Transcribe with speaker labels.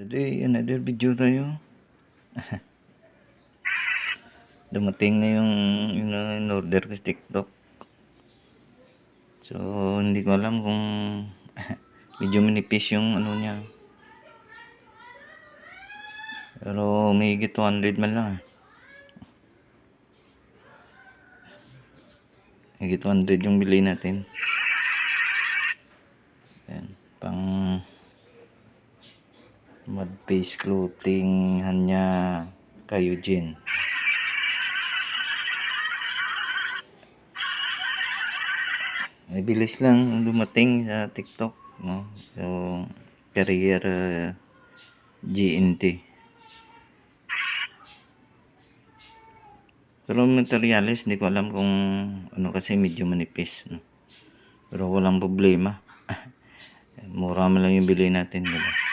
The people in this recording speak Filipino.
Speaker 1: Today, another video tayo. Dumating na yung in-order ko sa TikTok. So, hindi ko alam kung medyo manipis yung ano niya. Pero may higit 200 man lang. Higit 200 yung bili natin. Ayan, pang mud face clothing Hanya Kayujin. Ay bilis lang dumating sa TikTok, no? So, Career GNT. Pero materialis, hindi ko alam kung ano kasi medyo manipis, no? Pero walang problema. Mura mo lang yung bili natin, diba?